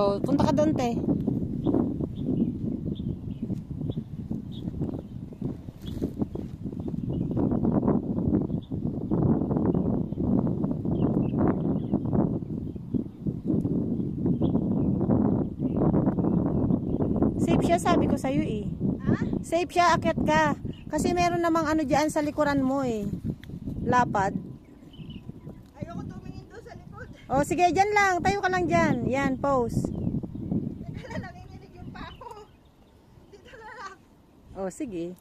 Oh, punta ka doon, te. Safe siya, sabi ko sa'yo eh. Ha? Safe siya, akyat ka. Kasi meron namang ano dyan sa likuran mo eh. Lapad. Ayoko tumingin doon sa likod. Oh, sige, dyan lang. Tayo ka lang dyan. Yan, pose. Teka lang, nanginginig yung pa ako. Dito na lang. Oh, sige.